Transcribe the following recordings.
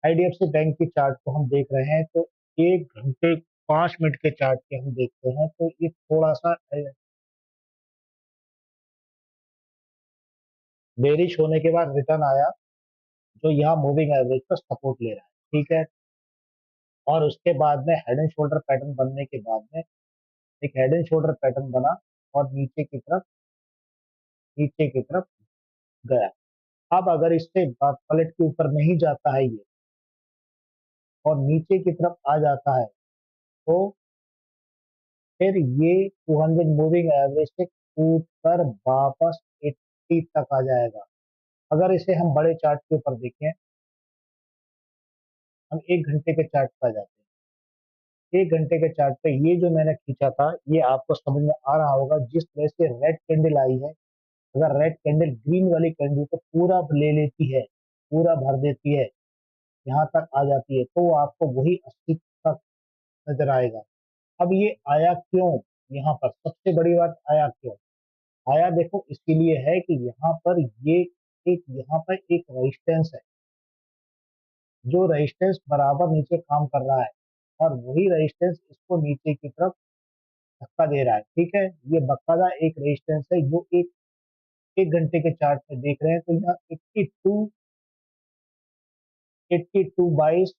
IDFC bank की chart को हम देख रहे हैं तो 1 घंटे 5 मिनट के चार्ट के हम देखते हैं तो ये थोड़ा सा बेरिश होने के बाद रिटर्न आया, जो यहाँ मूविंग एवरेज पर सपोर्ट ले रहा है। ठीक है। और उसके बाद में हेड एंड शोल्डर पैटर्न बनने के बाद में एक हेड एंड शोल्डर पैटर्न बना और नीचे की तरफ गया। अब अगर इससे पलट के ऊपर नहीं जाता है ये और नीचे की तरफ आ जाता है तो फिर ये 200 मूविंग एवरेज से कूद कर वापस 80 तक आ जाएगा। अगर इसे हम बड़े चार्ट के ऊपर देखें, हम 1 घंटे के चार्ट पर आ जाते हैं। 1 घंटे के चार्ट पे ये जो मैंने खींचा था ये आपको समझ में आ रहा होगा। जिस तरह से रेड कैंडल आई है, अगर रेड कैंडल ग्रीन वाली कैंडल को पूरा ले लेती है, पूरा भर देती है, यहाँ तक आ जाती है, तो वो आपको वही 80 तक नजर आएगा। अब ये आया क्यों? यहाँ पर सबसे बड़ी बात, आया क्यों आया? देखो इसके लिए है कि यहाँ पर ये यहाँ पर एक रेजिस्टेंस है, जो रेजिस्टेंस बराबर नीचे काम कर रहा है और वही रेजिस्टेंस इसको नीचे की तरफ धक्का दे रहा है। ठीक है। ये बकायदा एक रेजिस्टेंस है जो एक घंटे के चार्ट में देख रहे हैं तो यहाँ 82 22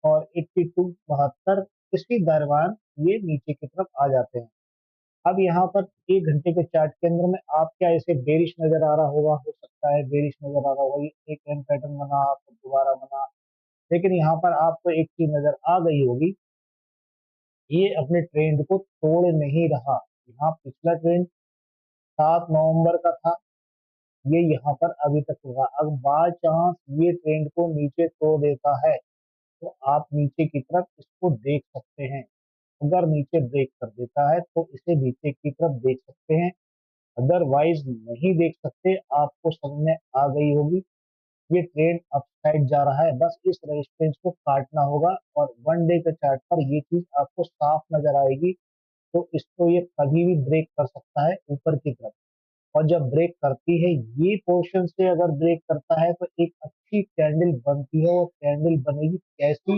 और 82 72 इसी दरम्यान ये नीचे की तरफ आ जाते हैं। अब यहाँ पर 1 घंटे के चार्ट के अंदर में आप क्या इसे बेरिश नजर आ रहा होगा, हो सकता है बेरिश नजर आ रहा होगा, ये एक एम पैटर्न बना फिर दोबारा बना। लेकिन यहाँ पर आपको एक चीज नजर आ गई होगी, ये अपने ट्रेंड को तोड़ नहीं रहा। यहाँ पिछला ट्रेंड 7 नवंबर का था, ये यहाँ पर अभी तक होगा। अब बाय चांस ये ट्रेंड को नीचे तोड़ देता है तो आप नीचे की तरफ इसको देख सकते हैं। अगर नीचे ब्रेक कर देता है तो इसे नीचे की तरफ देख सकते हैं, अदरवाइज नहीं देख सकते। आपको समझ में आ गई होगी ये ट्रेंड अपसाइड जा रहा है, बस इस रेजिस्टेंस को काटना होगा और 1 डे के चार्ट पर ये चीज आपको साफ नजर आएगी। तो इसको ये कभी भी ब्रेक कर सकता है ऊपर की तरफ। और जब ब्रेक करती है, ये पोर्शन से अगर ब्रेक करता है तो एक अच्छी कैंडल बनती है। वो कैंडल बनेगी कैसी,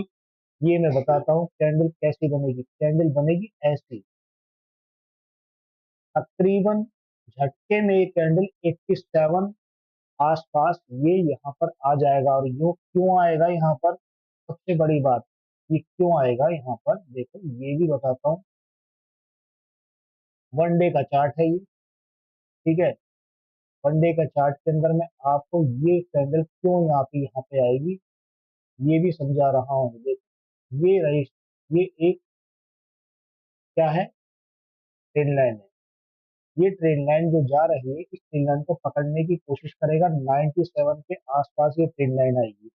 ये मैं बताता हूँ। कैंडल कैसी बनेगी? कैंडल बनेगी ऐसी, तकरीबन झटके में ये कैंडल 87 आसपास ये यहाँ पर आ जाएगा। और यूं क्यों आएगा यहाँ पर? सबसे बड़ी बात, ये क्यों आएगा यहाँ पर, देखो ये भी बताता हूँ। 1 डे का चार्ट है ये। ठीक है। 1 डे का चार्ट के अंदर में आपको ये कैंडल क्यों यहाँ पे आएगी ये भी समझा रहा हूँ। देखो ये एक क्या है? ट्रेन लाइन है। ये ट्रेन लाइन जो जा रही है, इस ट्रेन लाइन को पकड़ने की कोशिश करेगा। 97 के आसपास ये ट्रेन लाइन आएगी,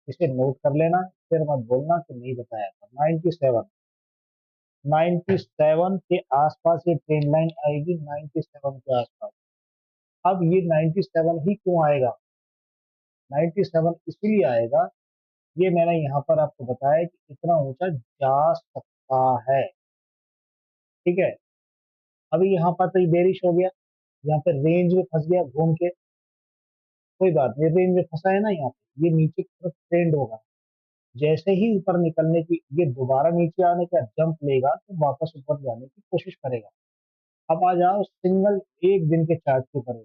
इसे नोट कर लेना, फिर मत बोलना कि नहीं बताया था। 97 के आसपास ये ट्रेन लाइन आएगी, 97 के आसपास। अब ये 97 ही क्यों आएगा? 97 इसीलिए आएगा, ये मैंने यहाँ पर आपको बताया कि इतना ऊंचा जा सकता है। ठीक है। अभी यहाँ पर तो ये बेरिश हो गया, यहाँ पे रेंज में फंस गया घूम के, कोई बात नहीं, रेंज में फंसा है ना यहाँ पे, ये नीचे की तरफ ट्रेंड होगा। जैसे ही ऊपर निकलने की, ये दोबारा नीचे आने का जंप लेगा तो वापस ऊपर जाने की कोशिश करेगा। अब आ जाओ सिंगल एक दिन के चार्ट के ऊपर।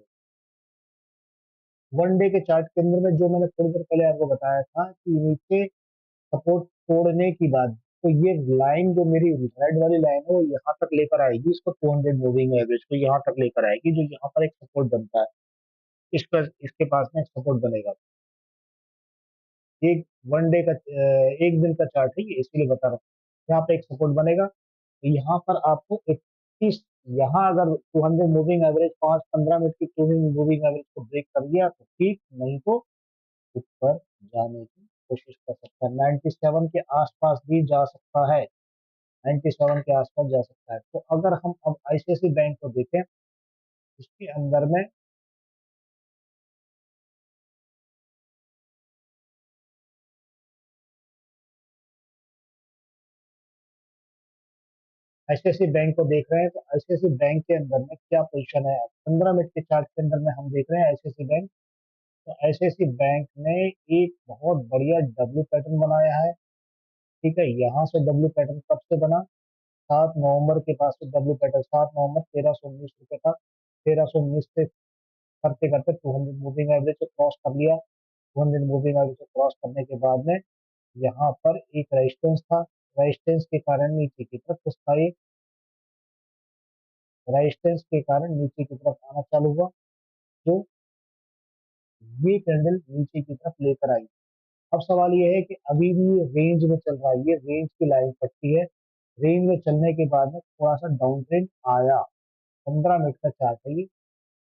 1 डे के चार्ट के अंदर में जो मैंने थोड़ी देर पहले आपको बताया था कि नीचे सपोर्ट तोड़ने की बात, तो ये लाइन जो मेरी रेड वाली लाइन है वो यहाँ तक लेकर आएगी इसको, 200 मूविंग एवरेज को यहाँ तक लेकर आएगी, जो यहाँ पर एक सपोर्ट बनता है। इसका इसके पास में सपोर्ट बनेगा। एक 1 डे का 1 दिन का चार्ट है ये, इसलिए बता रहा हूँ। यहाँ पे एक सपोर्ट बनेगा तो यहाँ पर आपको 31, यहाँ अगर 200 मूविंग एवरेज 5-15 मिनट की 200 मूविंग एवरेज को ब्रेक कर दिया तो ठीक, नहीं तो ऊपर जाने की कोशिश कर सकता है। 97 के आसपास भी जा सकता है, 97 के आसपास जा सकता है। तो अगर हम अब आईसीआईसी बैंक को देखें, इसके अंदर में आईसीआईसी बैंक को देख रहे हैं तो आईसीआईसी बैंक के अंदर में क्या पोजीशन है? 15 मिनट के चार्ट के अंदर में हम देख रहे हैं आईसीआईसी बैंक तो ऐसे बैंक ने एक बहुत बढ़िया डब्ल्यू पैटर्न बनाया है। ठीक है, यहाँ से डब्ल्यू पैटर्न कब से बना? 7 नवंबर के पास से डब्ल्यू पैटर्न, 7 नवंबर 1319 रुपये था। 1319 से करते करते 200 मूविंग एवरेज को क्रॉस कर लिया। 200 मूविंग एवरेज को क्रॉस करने के बाद में यहाँ पर एक रेजिस्टेंस था। रेजिस्टेंस के कारण नीचे की तरफ किसका, एक रेजिस्टेंस के कारण नीचे की तरफ आना चालू हुआ, जो ये कैंडल नीचे की तरफ लेकर आई। अब सवाल ये है कि अभी भी ये रेंज में चल रहा है, ये रेंज की लाइन कटती है। रेंज में चलने के बाद में थोड़ा सा डाउन ट्रेंड आया। 15 मिनट का चार्ट है ये।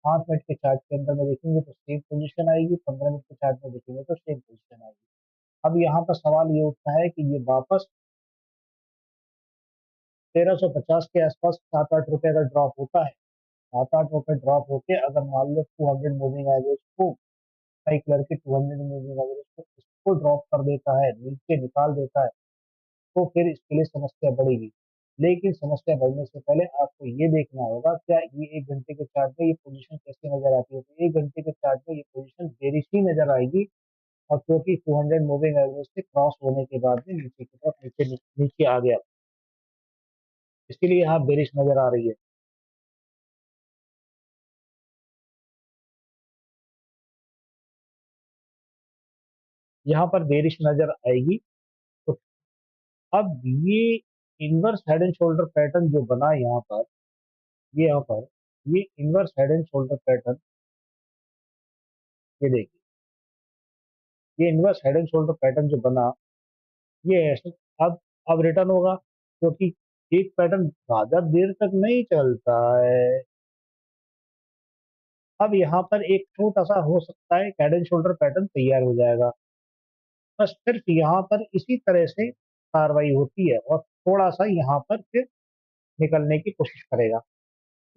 5 मिनट के चार्ट के अंदर में देखेंगे तो सेम पोजीशन आएगी, 15 मिनट के चार्ट में देखेंगे तो सेम पोजीशन आएगी। अब यहाँ पर सवाल ये उठता है कि ये वापस 1350 के आसपास 7-8 रुपए अगर ड्रॉप होता है, 7-8 रुपए ड्रॉप होके अगर मान लो 200 मूविंग एवरेज को, हाई कलर के 200 मूविंग एवरेज को इसको ड्रॉप कर देता है, नीचे निकाल देता है, तो फिर इसके लिए समस्या बढ़ेगी। लेकिन समस्या बढ़ने से पहले आपको ये देखना होगा क्या ये 1 घंटे के चार्ट में ये पोजीशन कैसे नजर आती है। तो 1 घंटे के चार्ट में ये पोजीशन बेरिश ही नजर आएगी, और क्योंकि 200 मूविंग एवरेज से क्रॉस होने के बाद में नीचे की तरफ नीचे नीचे आ गया, इसीलिए यहाँ बेरिश नजर आ रही है। यहाँ पर बेरिश नजर आएगी। तो अब ये inverse head and shoulder pattern जो बना यहाँ पर, ये यहाँ पर ये inverse head and shoulder pattern, ये देखिए, ये inverse head and shoulder pattern जो बना, ये ऐसे अब रिटर्न होगा, क्योंकि एक पैटर्न ज्यादा देर तक नहीं चलता है। अब यहाँ पर एक छोटा सा हो सकता है हेड एंड शोल्डर पैटर्न तैयार हो जाएगा, बस सिर्फ यहाँ पर इसी तरह से कार्रवाई होती है, और थोड़ा सा यहाँ पर फिर निकलने की कोशिश करेगा।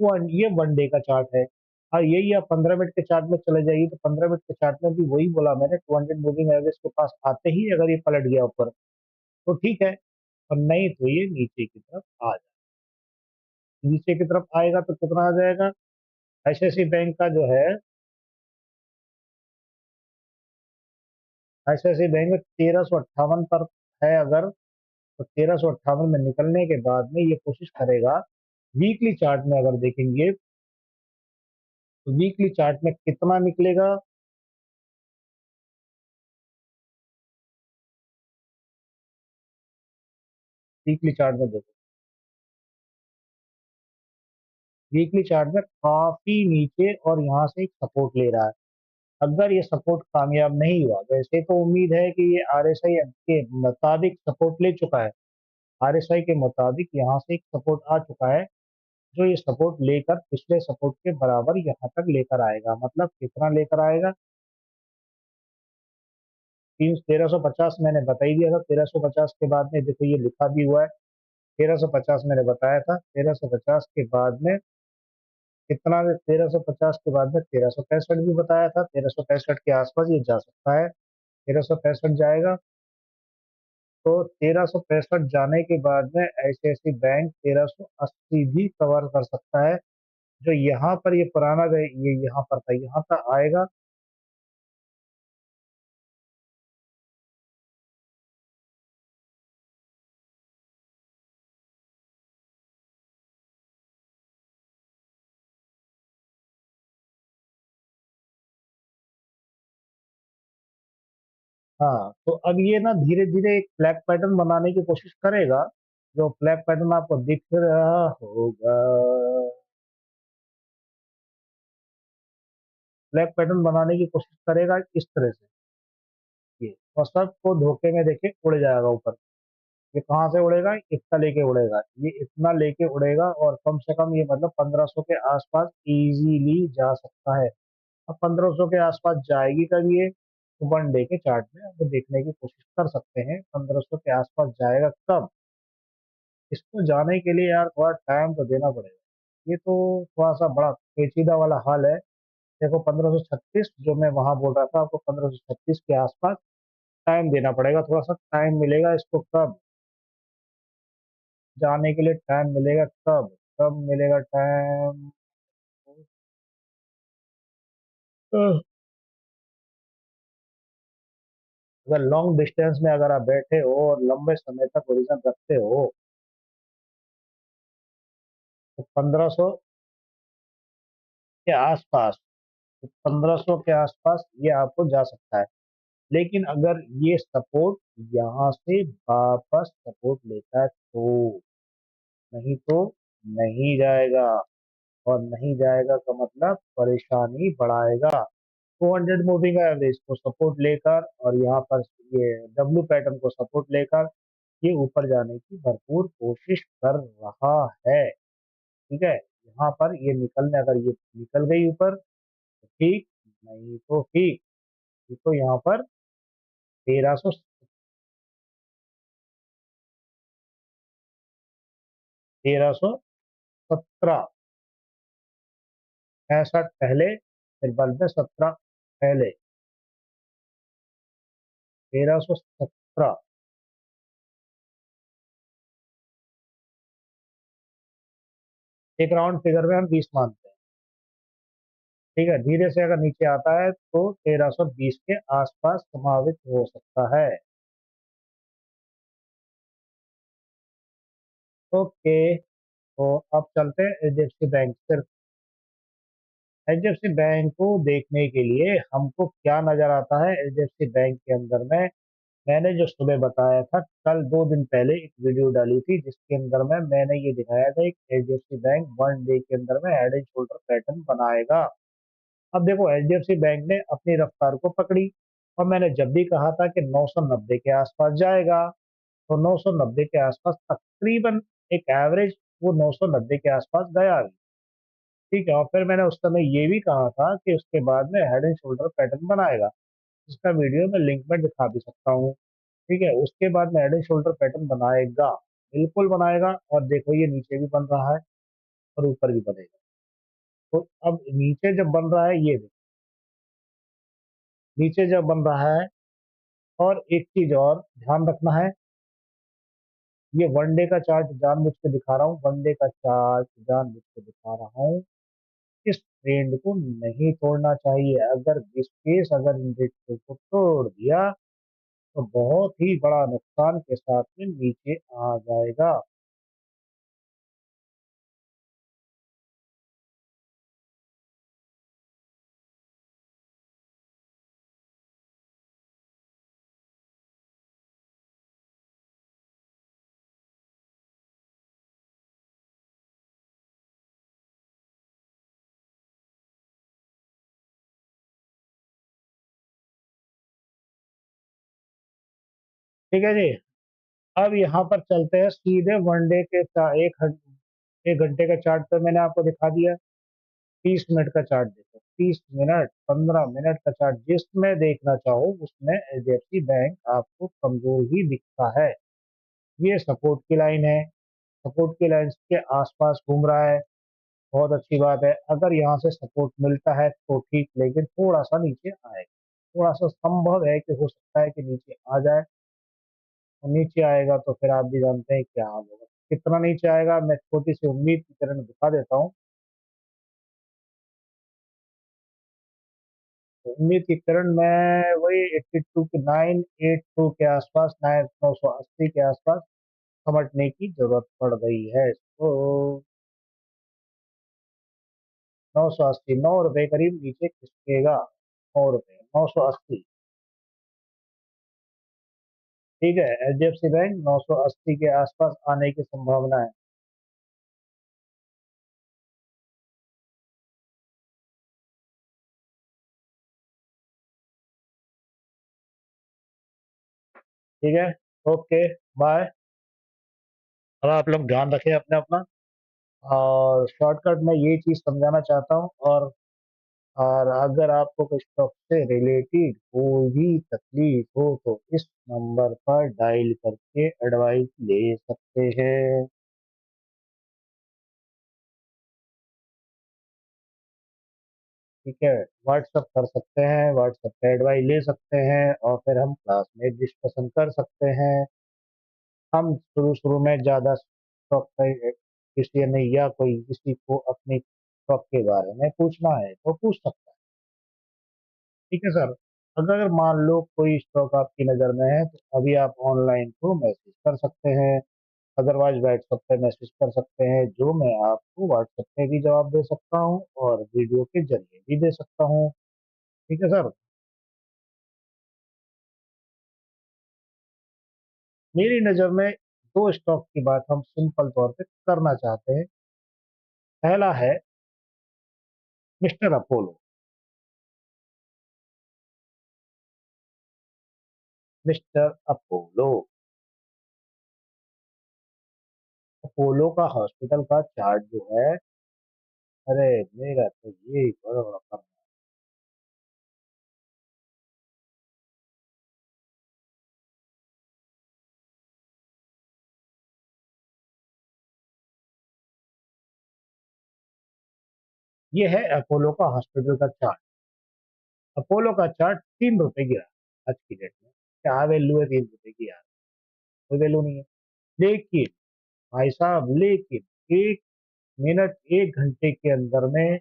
ये 1 डे का चार्ट है। और यही आप 15 मिनट के चार्ट में चले जाइए, तो 15 मिनट के चार्ट में भी वही बोला मैंने, 200 मूविंग एवरेज के पास आते ही अगर ये पलट गया ऊपर तो ठीक है, और नहीं तो ये नीचे की तरफ आ जाए। नीचे की तरफ आएगा तो कितना आ जाएगा? आईसीआईसी बैंक का जो है, आईसीआईसी बैंक 1358 पर है अगर, तो 1358 में निकलने के बाद में ये कोशिश करेगा। वीकली चार्ट में अगर देखेंगे तो वीकली चार्ट में कितना निकलेगा? वीकली चार्ट में देखो, वीकली चार्ट में काफी नीचे और यहाँ से एक सपोर्ट ले रहा है। अगर ये सपोर्ट कामयाब नहीं हुआ, वैसे तो उम्मीद है कि ये आरएसआई के मुताबिक सपोर्ट ले चुका है। आरएसआई के मुताबिक यहाँ से एक सपोर्ट आ चुका है, जो ये सपोर्ट लेकर पिछले सपोर्ट के बराबर यहाँ तक लेकर आएगा। मतलब कितना लेकर आएगा? 1350 मैंने बता ही दिया था। 1350 के बाद में देखो ये लिखा भी हुआ है, 1350 मैंने बताया था। 1350 के बाद में कितना? 1350 के बाद में 1365 भी बताया था। 1365 के आसपास ये जा सकता है, 1365 जाएगा। तो 1365 जाने के बाद में ऐसे बैंक 1380 भी कवर कर सकता है, जो यहाँ पर ये पुराना ये यहाँ पर था, यहाँ पर आएगा। हाँ, तो अब ये ना धीरे धीरे एक फ्लैग पैटर्न बनाने की कोशिश करेगा, जो फ्लैग पैटर्न आपको दिख रहा होगा। फ्लैग पैटर्न बनाने की कोशिश करेगा इस तरह से, ये और सबको धोखे में देखे उड़ जाएगा ऊपर। ये कहाँ से उड़ेगा? इतना लेके उड़ेगा, ये इतना लेके उड़ेगा, और कम से कम ये मतलब 1500 के आसपास इजीली जा सकता है। अब 1500 के आसपास जाएगी कब ये? 1 डे के चार्ट में अब देखने की कोशिश कर सकते हैं 1500 के आसपास जाएगा कब। इसको जाने के लिए यार थोड़ा टाइम तो देना पड़ेगा, ये तो थोड़ा सा बड़ा पेचीदा वाला हाल है। देखो 1536 जो मैं वहां बोल रहा था आपको, 1536 के आसपास टाइम देना पड़ेगा, थोड़ा सा टाइम मिलेगा इसको। कब जाने के लिए टाइम मिलेगा? कब कब मिलेगा टाइम? अगर लॉन्ग डिस्टेंस में अगर आप बैठे हो और लंबे समय तक ओरिजिन रखते हो तो 1500 के आसपास, 1500 के आसपास ये आपको जा सकता है। लेकिन अगर ये सपोर्ट यहाँ से वापस सपोर्ट लेता है तो, नहीं तो नहीं जाएगा। और नहीं जाएगा का मतलब परेशानी बढ़ाएगा। 200 मूविंग एवरेज को सपोर्ट लेकर और यहाँ पर ये डब्ल्यू पैटर्न को सपोर्ट लेकर ये ऊपर जाने की भरपूर कोशिश कर रहा है। ठीक है, यहाँ पर ये निकलने, अगर ये निकल गई ऊपर तो ठीक, नहीं तो ठीक। ये तो यहाँ पर 1300, 1317 65 पहले, फिर बाद में 17 पहले, 1317। एक राउंड फिगर में हम 20 मानते हैं। ठीक है, धीरे से अगर नीचे आता है तो 1320 के आसपास समावित हो सकता है। ओके, तो अब चलते हैं एचडीएफसी बैंक। सिर्फ एचडीएफसी बैंक को देखने के लिए हमको क्या नजर आता है एचडीएफसी बैंक के अंदर में, मैंने जो सुबह बताया था, कल 2 दिन पहले एक वीडियो डाली थी जिसके अंदर में मैंने ये दिखाया था एक एचडीएफसी बैंक 1 डे के अंदर में हेड एंड शोल्डर पैटर्न बनाएगा। अब देखो एचडीएफसी बैंक ने अपनी रफ्तार को पकड़ी और मैंने जब भी कहा था कि 990 के आसपास जाएगा तो 990 के आसपास तकरीबन एक एवरेज वो 990 के आसपास गया भी। ठीक है, और फिर मैंने उस समय ये भी कहा था कि उसके बाद में हेड एंड शोल्डर पैटर्न बनाएगा, जिसका वीडियो मैं लिंक में दिखा भी सकता हूँ। ठीक है, उसके बाद में हेड एंड शोल्डर पैटर्न बनाएगा, बिल्कुल बनाएगा। और देखो ये नीचे भी बन रहा है और ऊपर भी बनेगा। तो अब नीचे जब बन रहा है, ये देखो नीचे जब बन रहा है, और एक चीज और ध्यान रखना है, ये 1 डे का चार्ट जानबूझ के दिखा रहा हूँ, 1 डे का चार्ट जानबूझ के दिखा रहा हूँ। इस ट्रेंड को नहीं तोड़ना चाहिए। अगर इस केस अगर इन रेट को तोड़ दिया तो बहुत ही बड़ा नुकसान के साथ में नीचे आ जाएगा। ठीक है जी, अब यहाँ पर चलते हैं सीधे 1 डे के एक घंटे का चार्ट तो मैंने आपको दिखा दिया। 30 मिनट का चार्ट देखो, 30 मिनट, 15 मिनट का चार्ट जिसमें देखना चाहो उसमें एचडीएफसी बैंक आपको कमजोर ही दिखता है। ये सपोर्ट की लाइन है, सपोर्ट की लाइन के आसपास घूम रहा है, बहुत अच्छी बात है। अगर यहाँ से सपोर्ट मिलता है तो ठीक, लेकिन थोड़ा सा नीचे आएगा, थोड़ा सा संभव है कि हो सकता है कि नीचे आ जाए। और नीचे आएगा तो फिर आप भी जानते हैं क्या हाल होगा। कितना नीचे आएगा मैं छोटी सी उम्मीद की तरह दिखा देता हूँ। तो उम्मीद की किरण में वही 82 के 982 के आसपास, 980 के आसपास समझने की जरूरत पड़ गई है। तो 980, 9 रुपए करीब नीचे खिसकेगा, 9 रुपए, 980। ठीक है, एचडीएफसी बैंक 980 के आसपास आने की संभावना है। ठीक है, ओके, बाय। और आप लोग ध्यान रखें अपने अपना। और शॉर्टकट में ये चीज समझाना चाहता हूँ। और अगर आपको कुछ स्टॉक से रिलेटेड कोई भी तकलीफ हो तो इस नंबर पर डायल करके एडवाइस ले सकते हैं। ठीक है, व्हाट्सअप कर सकते हैं, व्हाट्सअप पे एडवाइस ले सकते हैं और फिर हम क्लास में डिस्कशन कर सकते हैं। हम शुरू शुरू में ज़्यादा स्टॉक का किसी ने या कोई किसी को अपनी स्टॉक के बारे में पूछना है तो पूछ सकता है। ठीक है सर। अगर मान लो कोई स्टॉक आपकी नज़र में है, तो अभी आप ऑनलाइन को मैसेज कर सकते हैं, अदरवाइज़ व्हाट्सएप पे मैसेज कर सकते हैं, जो मैं आपको व्हाट्सएप पे भी जवाब दे सकता हूँ और वीडियो के ज़रिए भी दे सकता हूँ। ठीक है सर? मेरी नज़र में 2 स्टॉक की बात हम सिंपल तौर पे करना चाहते हैं। पहला है mister Apollo. Mister Apollo. Apollo का हॉस्पिटल का चार्ट जो है, अरे मेरा तो ये बड़ा बड़ा काम। ये है अपोलो का हॉस्पिटल का चार्ट। अपोलो का चार्ट 3 रुपए की है आज की डेट में। क्या वैल्यू है 3 रुपए की यार? कोई वैल्यू नहीं है। लेकिन भाई साहब, लेकिन 1 मिनट 1 घंटे के अंदर में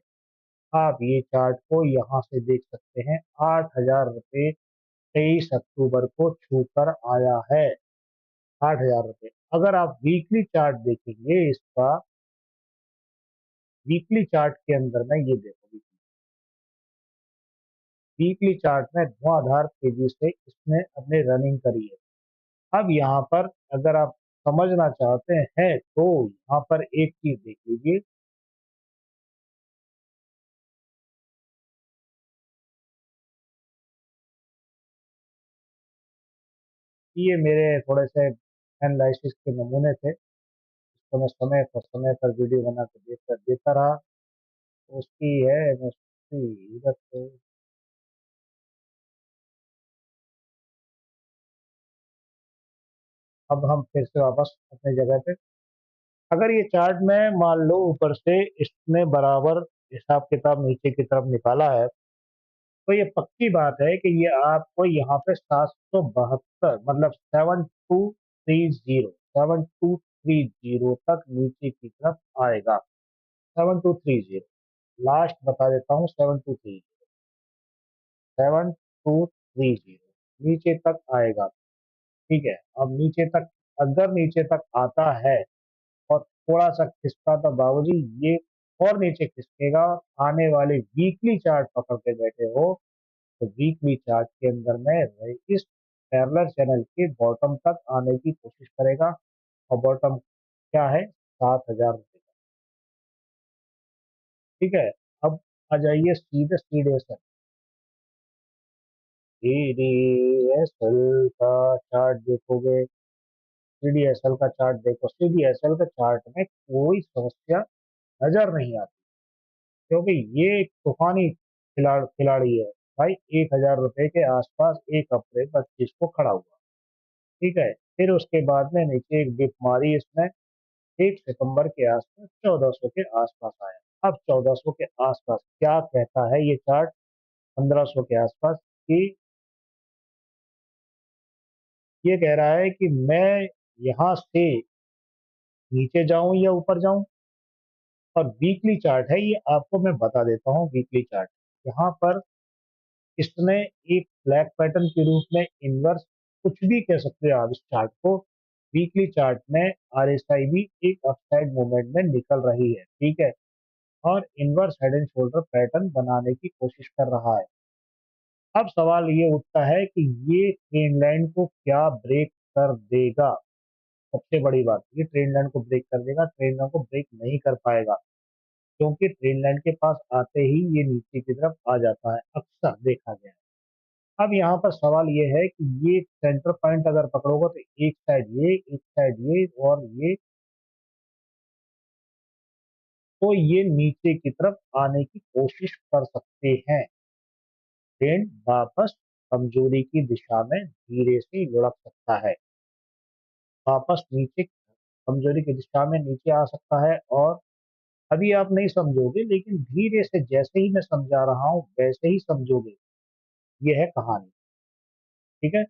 आप ये चार्ट को यहाँ से देख सकते हैं। 8,000 रुपये 23 अक्टूबर को छूकर आया है। 8,000 रुपये। अगर आप वीकली चार्ट देखेंगे इसका, वीकली चार्ट के अंदर में ये देखो, वीकली चार्ट में धुआंधार तेजी से इसने अपने रनिंग करी है। अब यहाँ पर अगर आप समझना चाहते हैं तो यहाँ पर एक चीज देख लीजिए। ये मेरे थोड़े से एनालिसिस के नमूने थे, तो मैं समय पर वीडियो बना के देता देता रहा। उसकी है उसकी इधर से। अब हम फिर से वापस अपनी जगह पे। अगर ये चार्ट में मान लो ऊपर से इसने बराबर हिसाब किताब नीचे की तरफ निकाला है, तो ये पक्की बात है कि ये आपको यहाँ पे 772 मतलब 7230 तक नीचे की तरफ आएगा। 7230 लास्ट बता देता हूँ। 7230 नीचे तक आएगा। ठीक है, अब नीचे तक, अगर नीचे तक आता है और थोड़ा सा खिसका तो बाबूजी ये और नीचे खिसकेगा। आने वाले वीकली चार्ट पकड़ के बैठे हो तो वीकली चार्ट के अंदर में इस पैरेलल चैनल के बॉटम तक आने की कोशिश करेगा। और बॉटम क्या है? 7,000 रुपये का। ठीक है। अब आ जाइए सीधे सीडीएसएल। सीडीएसएल का चार्ट देखोगे, सीडीएसएल का चार्ट देखो, सीडीएसएल के चार्ट में कोई समस्या नजर नहीं आती, क्योंकि ये एक तूफानी खिलाड़ी है भाई। 1,000 रुपए के आसपास 1 अप्रैल 25 को खड़ा हुआ। ठीक है। फिर उसके बाद में नीचे एक डिप मारी इसने। 1 सितंबर के आसपास 1400 के आसपास आया। अब 1400 के आसपास क्या कहता है ये चार्ट? 1500 के आसपास कि ये कह रहा है कि मैं यहाँ से नीचे जाऊं या ऊपर जाऊं। और वीकली चार्ट है ये, आपको मैं बता देता हूँ वीकली चार्ट। यहाँ पर इसने एक फ्लैग पैटर्न के रूप में इनवर्स, कुछ भी कह सकते हो आप इस चार्ट को। वीकली चार्ट में आरएसआई भी एक अपसाइड मूवमेंट में निकल रही है। ठीक है। और inverse head and shoulder pattern बनाने की कोशिश कर रहा है। अब सवाल ये उठता है कि ये ट्रेन लाइन को क्या ब्रेक कर देगा? सबसे बड़ी बात, ये ट्रेन लाइन को ब्रेक कर देगा? ट्रेन लाइन को ब्रेक नहीं कर पाएगा, क्योंकि ट्रेन लाइन के पास आते ही ये नीचे की तरफ आ जाता है, अक्सर देखा गया है। अब यहाँ पर सवाल ये है कि ये सेंटर पॉइंट अगर पकड़ोगे तो एक साइड ये, एक साइड ये और ये, तो ये नीचे की तरफ आने की कोशिश कर सकते हैं। ट्रेंड वापस कमजोरी की दिशा में धीरे से लुढ़क सकता है, वापस नीचे कमजोरी की दिशा में नीचे आ सकता है। और अभी आप नहीं समझोगे, लेकिन धीरे से जैसे ही मैं समझा रहा हूँ वैसे ही समझोगे। ये है कहानी। ठीक है।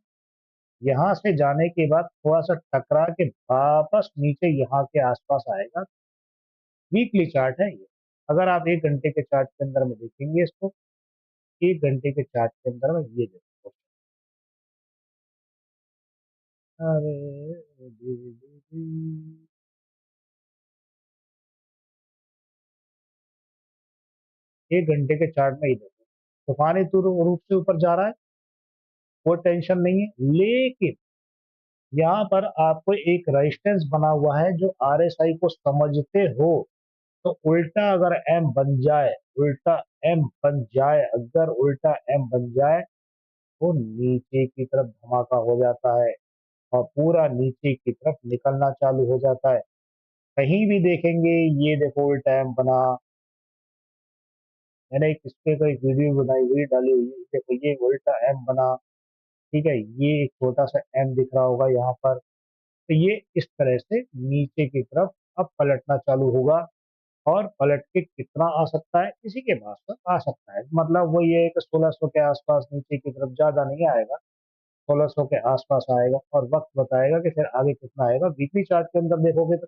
यहाँ से जाने के बाद थोड़ा सा टकरा के वापस नीचे यहाँ के आसपास आएगा। वीकली चार्ट है ये। अगर आप 1 घंटे के चार्ट के अंदर में देखेंगे इसको, 1 घंटे के चार्ट के अंदर में ये देखो, अरे दीदी, 1 घंटे के चार्ट में ही देखो तूफानी रूप से ऊपर जा रहा है, कोई टेंशन नहीं है। लेकिन यहाँ पर आपको एक रेजिस्टेंस बना हुआ है, जो आरएसआई को समझते हो तो उल्टा अगर एम बन जाए, उल्टा एम बन जाए, अगर उल्टा एम बन जाए तो नीचे की तरफ धमाका हो जाता है और पूरा नीचे की तरफ निकलना चालू हो जाता है। कहीं भी देखेंगे, ये देखो उल्टा एम बना। मैंने एक इसके तो एक वीडियो बनाई हुई डाली हुई है, देखो ये उल्टा एम बना। ठीक है, ये एक छोटा सा एम दिख रहा होगा यहाँ पर। तो ये इस तरह से नीचे की तरफ अब पलटना चालू होगा। और पलट के कितना आ सकता है, इसी के पास तक आ सकता है, मतलब वो ये है कि 1600 के आसपास नीचे की तरफ, ज्यादा नहीं आएगा, 1600 के आसपास आएगा और वक्त बताएगा कि फिर आगे कितना आएगा। वीकली चार्ट के अंदर देखोगे तो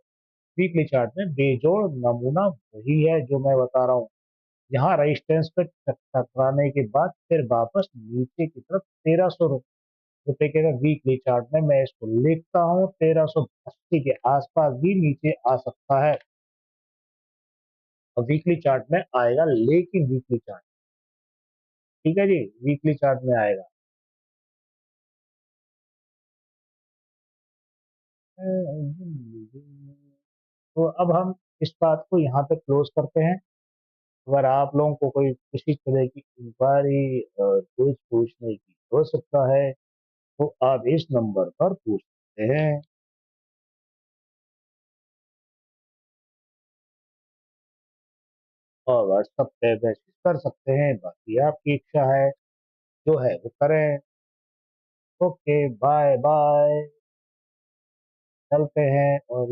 वीकली चार्ट में बेजोड़ नमूना वही है जो मैं बता रहा हूँ। यहाँ रेजिस्टेंस पे टकराने के बाद फिर वापस नीचे की तरफ 1300 रुपए के वीकली चार्ट में मैं इसको लिखता हूँ, 1380 के आसपास भी नीचे आ सकता है और वीकली चार्ट में आएगा। लेकिन वीकली चार्ट, ठीक है जी, वीकली चार्ट में आएगा। तो अब हम इस बात को यहाँ पे क्लोज करते हैं। अगर आप लोगों को कोई किसी तरह की इंक्वायरी कुछ पूछने की हो सकता है तो आप इस नंबर पर पूछ सकते हैं और व्हाट्सएप पे मैसेज कर सकते हैं। बाकी आपकी इच्छा है, जो है वो करें। ओके, बाय बाय, चलते हैं और